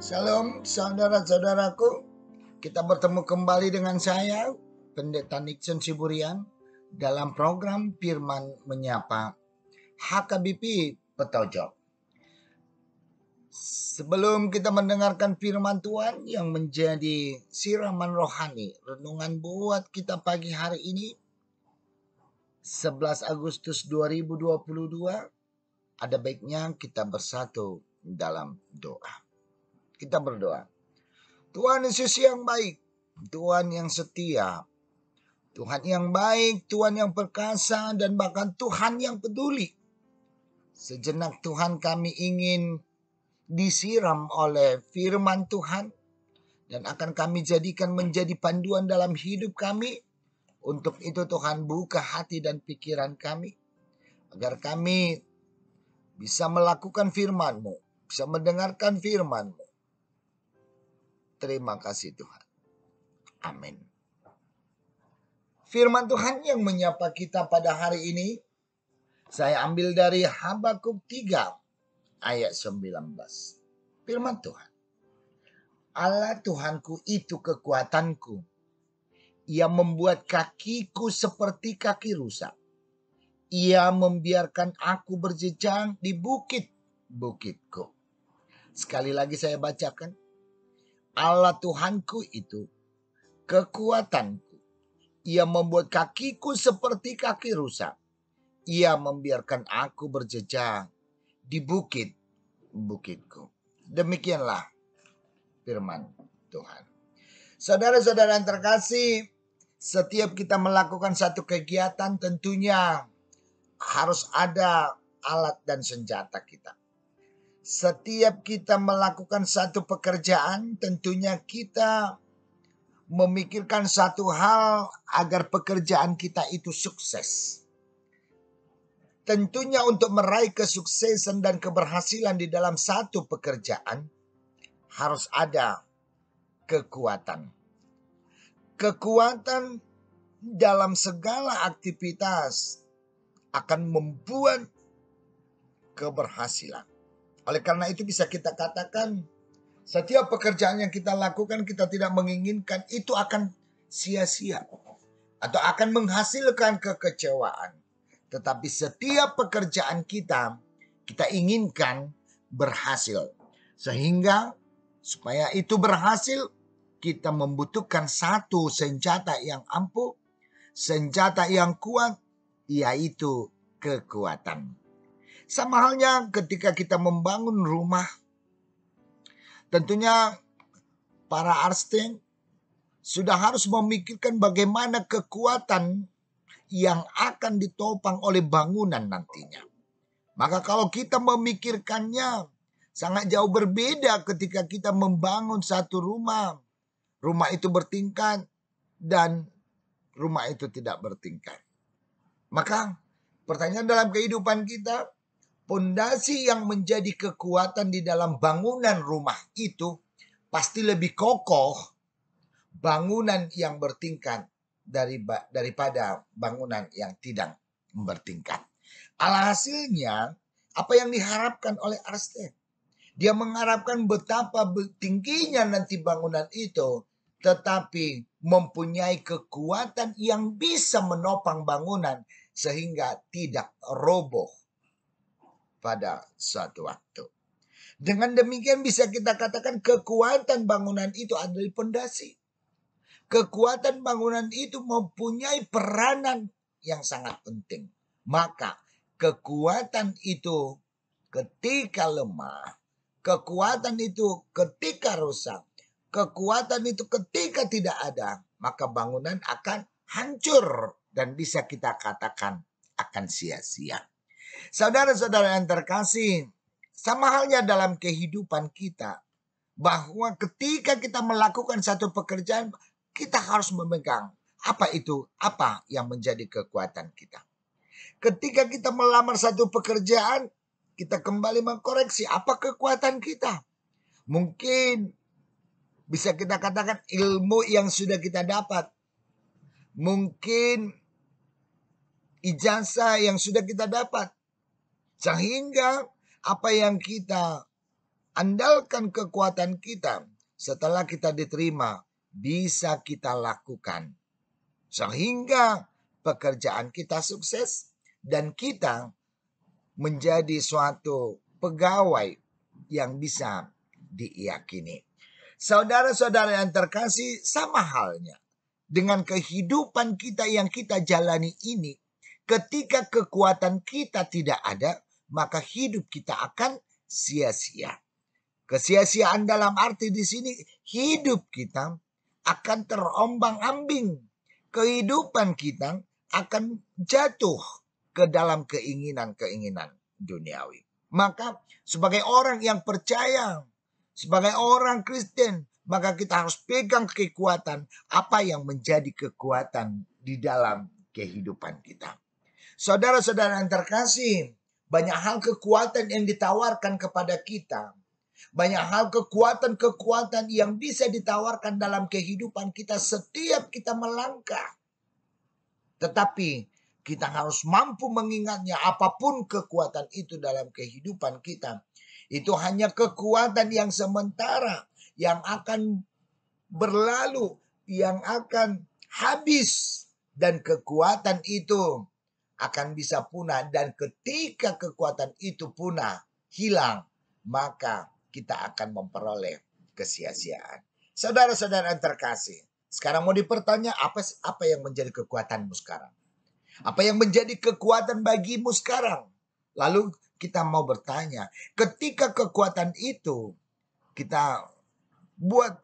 Salam saudara-saudaraku, kita bertemu kembali dengan saya, Pendeta Nixon Siburian, dalam program Firman Menyapa HKBP Petojo. Sebelum kita mendengarkan firman Tuhan yang menjadi siraman rohani, renungan buat kita pagi hari ini, 11 Agustus 2022, ada baiknya kita bersatu dalam doa. Kita berdoa. Tuhan Yesus yang baik, Tuhan yang setia, Tuhan yang baik, Tuhan yang perkasa, dan bahkan Tuhan yang peduli. Sejenak Tuhan, kami ingin disiram oleh firman Tuhan, dan akan kami jadikan menjadi panduan dalam hidup kami. Untuk itu Tuhan, buka hati dan pikiran kami, agar kami bisa melakukan firman-Mu, bisa mendengarkan firman-Mu. Terima kasih Tuhan. Amin. Firman Tuhan yang menyapa kita pada hari ini, saya ambil dari Habakuk 3 ayat 19. Firman Tuhan. Allah Tuhanku itu kekuatanku. Ia membuat kakiku seperti kaki rusa. Ia membiarkan aku berjejak di bukit-bukitku. Sekali lagi saya bacakan. Allah Tuhanku itu kekuatanku. Ia membuat kakiku seperti kaki rusa. Ia membiarkan aku berjejak di bukit-bukitku. Demikianlah firman Tuhan. Saudara-saudara yang terkasih, setiap kita melakukan satu kegiatan tentunya harus ada alat dan senjata kita. Setiap kita melakukan satu pekerjaan, tentunya kita memikirkan satu hal agar pekerjaan kita itu sukses. Tentunya untuk meraih kesuksesan dan keberhasilan di dalam satu pekerjaan harus ada kekuatan. Kekuatan dalam segala aktivitas akan membuat keberhasilan. Oleh karena itu bisa kita katakan, setiap pekerjaan yang kita lakukan kita tidak menginginkan itu akan sia-sia atau akan menghasilkan kekecewaan. Tetapi setiap pekerjaan kita inginkan berhasil. Sehingga supaya itu berhasil, kita membutuhkan satu senjata yang ampuh, senjata yang kuat, yaitu kekuatan. Sama halnya ketika kita membangun rumah, tentunya para arsitek sudah harus memikirkan bagaimana kekuatan yang akan ditopang oleh bangunan nantinya. Maka kalau kita memikirkannya sangat jauh berbeda ketika kita membangun satu rumah. Rumah itu bertingkat dan rumah itu tidak bertingkat. Maka pertanyaan dalam kehidupan kita, pondasi yang menjadi kekuatan di dalam bangunan rumah itu pasti lebih kokoh bangunan yang bertingkat daripada bangunan yang tidak bertingkat. Alhasilnya, apa yang diharapkan oleh arsitek? Dia mengharapkan betapa tingginya nanti bangunan itu, tetapi mempunyai kekuatan yang bisa menopang bangunan sehingga tidak roboh pada suatu waktu. Dengan demikian bisa kita katakan kekuatan bangunan itu ada di pondasi. Kekuatan bangunan itu mempunyai peranan yang sangat penting. Maka kekuatan itu ketika lemah, kekuatan itu ketika rusak, kekuatan itu ketika tidak ada, maka bangunan akan hancur dan bisa kita katakan akan sia-sia. Saudara-saudara yang terkasih, sama halnya dalam kehidupan kita, bahwa ketika kita melakukan satu pekerjaan, kita harus memegang apa yang menjadi kekuatan kita. Ketika kita melamar satu pekerjaan, kita kembali mengkoreksi apa kekuatan kita. Mungkin bisa kita katakan ilmu yang sudah kita dapat. Mungkin ijazah yang sudah kita dapat. Sehingga apa yang kita andalkan kekuatan kita setelah kita diterima, bisa kita lakukan. Sehingga pekerjaan kita sukses dan kita menjadi suatu pegawai yang bisa diyakini. Saudara-saudara yang terkasih, sama halnya dengan kehidupan kita yang kita jalani ini. Ketika kekuatan kita tidak ada, maka hidup kita akan sia-sia. Kesia-siaan dalam arti di sini hidup kita akan terombang-ambing. Kehidupan kita akan jatuh ke dalam keinginan-keinginan duniawi. Maka sebagai orang yang percaya, sebagai orang Kristen, maka kita harus pegang kekuatan apa yang menjadi kekuatan di dalam kehidupan kita. Saudara-saudara yang terkasih, banyak hal kekuatan yang ditawarkan kepada kita. Banyak hal kekuatan-kekuatan yang bisa ditawarkan dalam kehidupan kita setiap kita melangkah. Tetapi kita harus mampu mengingatnya, apapun kekuatan itu dalam kehidupan kita. Itu hanya kekuatan yang sementara, yang akan berlalu, yang akan habis. Dan kekuatan itu akan bisa punah. Dan ketika kekuatan itu punah, hilang, maka kita akan memperoleh kesia-siaan. Saudara-saudara yang terkasih, sekarang mau dipertanya, apa yang menjadi kekuatanmu sekarang? Apa yang menjadi kekuatan bagimu sekarang? Lalu kita mau bertanya, ketika kekuatan itu kita buat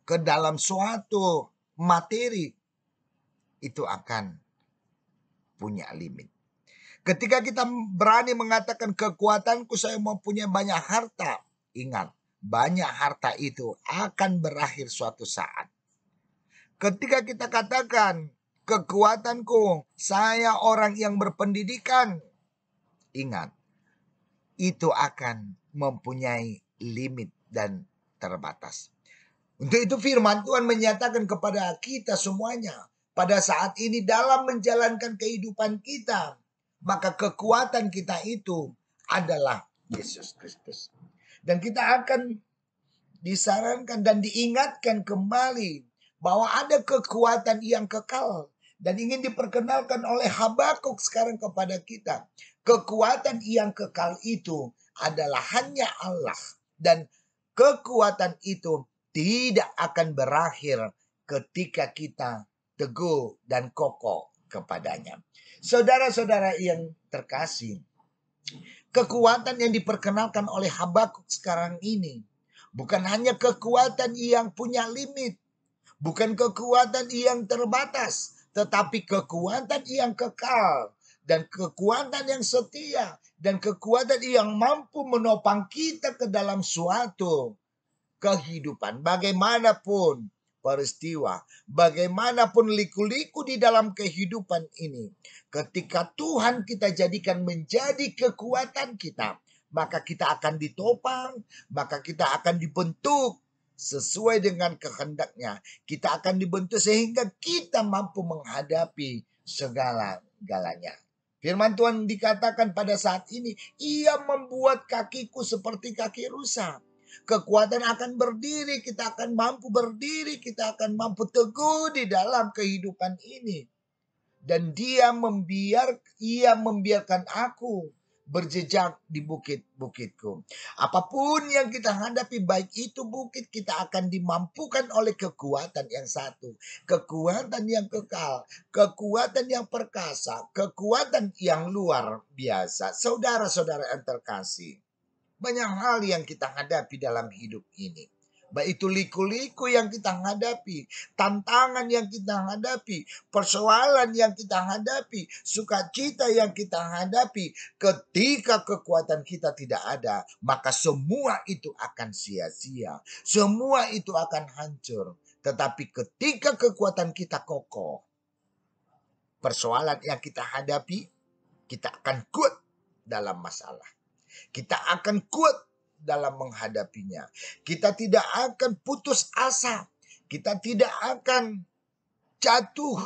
ke dalam suatu materi, itu akan punya limit. Ketika kita berani mengatakan kekuatanku saya mempunyai banyak harta, ingat, banyak harta itu akan berakhir suatu saat. Ketika kita katakan kekuatanku saya orang yang berpendidikan, ingat, itu akan mempunyai limit dan terbatas. Untuk itu firman Tuhan menyatakan kepada kita semuanya, pada saat ini dalam menjalankan kehidupan kita, maka kekuatan kita itu adalah Yesus Kristus. Dan kita akan disarankan dan diingatkan kembali bahwa ada kekuatan yang kekal. Dan ingin diperkenalkan oleh Habakuk sekarang kepada kita. Kekuatan yang kekal itu adalah hanya Allah. Dan kekuatan itu tidak akan berakhir ketika kita teguh dan kokoh kepadanya. Saudara-saudara yang terkasih, kekuatan yang diperkenalkan oleh Habakuk sekarang ini bukan hanya kekuatan yang punya limit, bukan kekuatan yang terbatas, tetapi kekuatan yang kekal dan kekuatan yang setia dan kekuatan yang mampu menopang kita ke dalam suatu kehidupan. Bagaimanapun peristiwa, bagaimanapun liku-liku di dalam kehidupan ini, ketika Tuhan kita jadikan menjadi kekuatan kita, maka kita akan ditopang, maka kita akan dibentuk sesuai dengan kehendaknya. Kita akan dibentuk sehingga kita mampu menghadapi segala-galanya. Firman Tuhan dikatakan pada saat ini, ia membuat kakiku seperti kaki rusa. Kekuatan akan berdiri, kita akan mampu berdiri, kita akan mampu teguh di dalam kehidupan ini. Dan ia membiarkan aku berjejak di bukit-bukitku. Apapun yang kita hadapi, baik itu bukit, kita akan dimampukan oleh kekuatan yang satu. Kekuatan yang kekal, kekuatan yang perkasa, kekuatan yang luar biasa. Saudara-saudara yang terkasih, banyak hal yang kita hadapi dalam hidup ini. Baik itu liku-liku yang kita hadapi, tantangan yang kita hadapi, persoalan yang kita hadapi, sukacita yang kita hadapi. Ketika kekuatan kita tidak ada, maka semua itu akan sia-sia. Semua itu akan hancur. Tetapi ketika kekuatan kita kokoh, persoalan yang kita hadapi, kita akan kuat dalam masalah. Kita akan kuat dalam menghadapinya. Kita tidak akan putus asa. Kita tidak akan jatuh.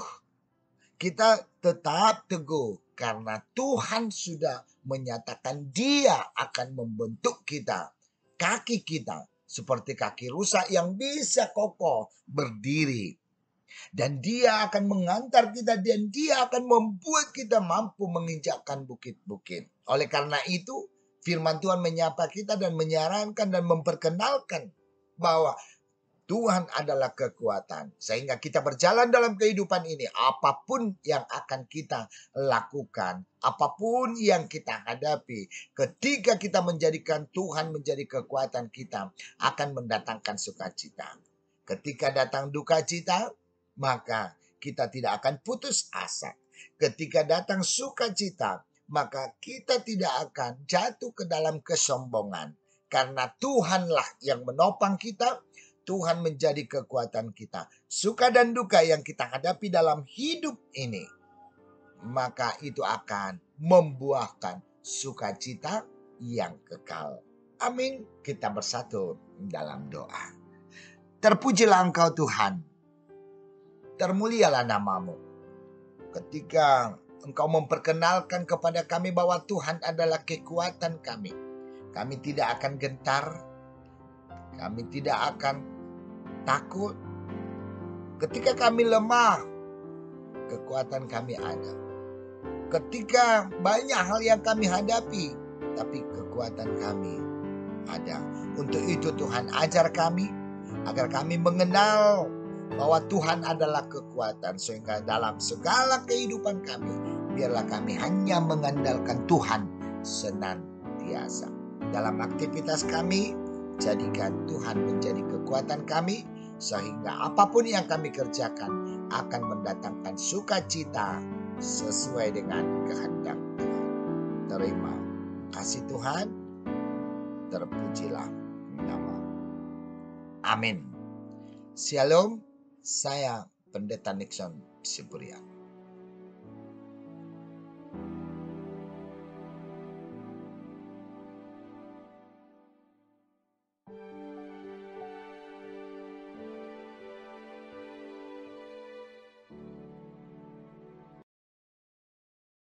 Kita tetap teguh karena Tuhan sudah menyatakan Dia akan membentuk kita kaki kita seperti kaki rusa yang bisa kokoh berdiri. Dan dia akan mengantar kita dan dia akan membuat kita mampu menginjakkan bukit-bukit. Oleh karena itu, firman Tuhan menyapa kita dan menyarankan dan memperkenalkan bahwa Tuhan adalah kekuatan. Sehingga kita berjalan dalam kehidupan ini. Apapun yang akan kita lakukan. Apapun yang kita hadapi. Ketika kita menjadikan Tuhan menjadi kekuatan kita. Akan mendatangkan sukacita. Ketika datang duka cita. Maka kita tidak akan putus asa. Ketika datang sukacita. Maka kita tidak akan jatuh ke dalam kesombongan. Karena Tuhanlah yang menopang kita. Tuhan menjadi kekuatan kita. Suka dan duka yang kita hadapi dalam hidup ini. Maka itu akan membuahkan sukacita yang kekal. Amin. Kita bersatu dalam doa. Terpujilah Engkau Tuhan. Termulialah namamu. Ketika Engkau memperkenalkan kepada kami bahwa Tuhan adalah kekuatan kami. Kami tidak akan gentar. Kami tidak akan takut. Ketika kami lemah, kekuatan kami ada. Ketika banyak hal yang kami hadapi, tapi kekuatan kami ada. Untuk itu Tuhan ajar kami, agar kami mengenal bahwa Tuhan adalah kekuatan. Sehingga dalam segala kehidupan kami, biarlah kami hanya mengandalkan Tuhan senantiasa. Dalam aktivitas kami, jadikan Tuhan menjadi kekuatan kami. Sehingga apapun yang kami kerjakan akan mendatangkan sukacita sesuai dengan kehendak Tuhan. Terima kasih Tuhan. Terpujilah nama. Amin. Shalom. Saya Pendeta Nixon Siburian.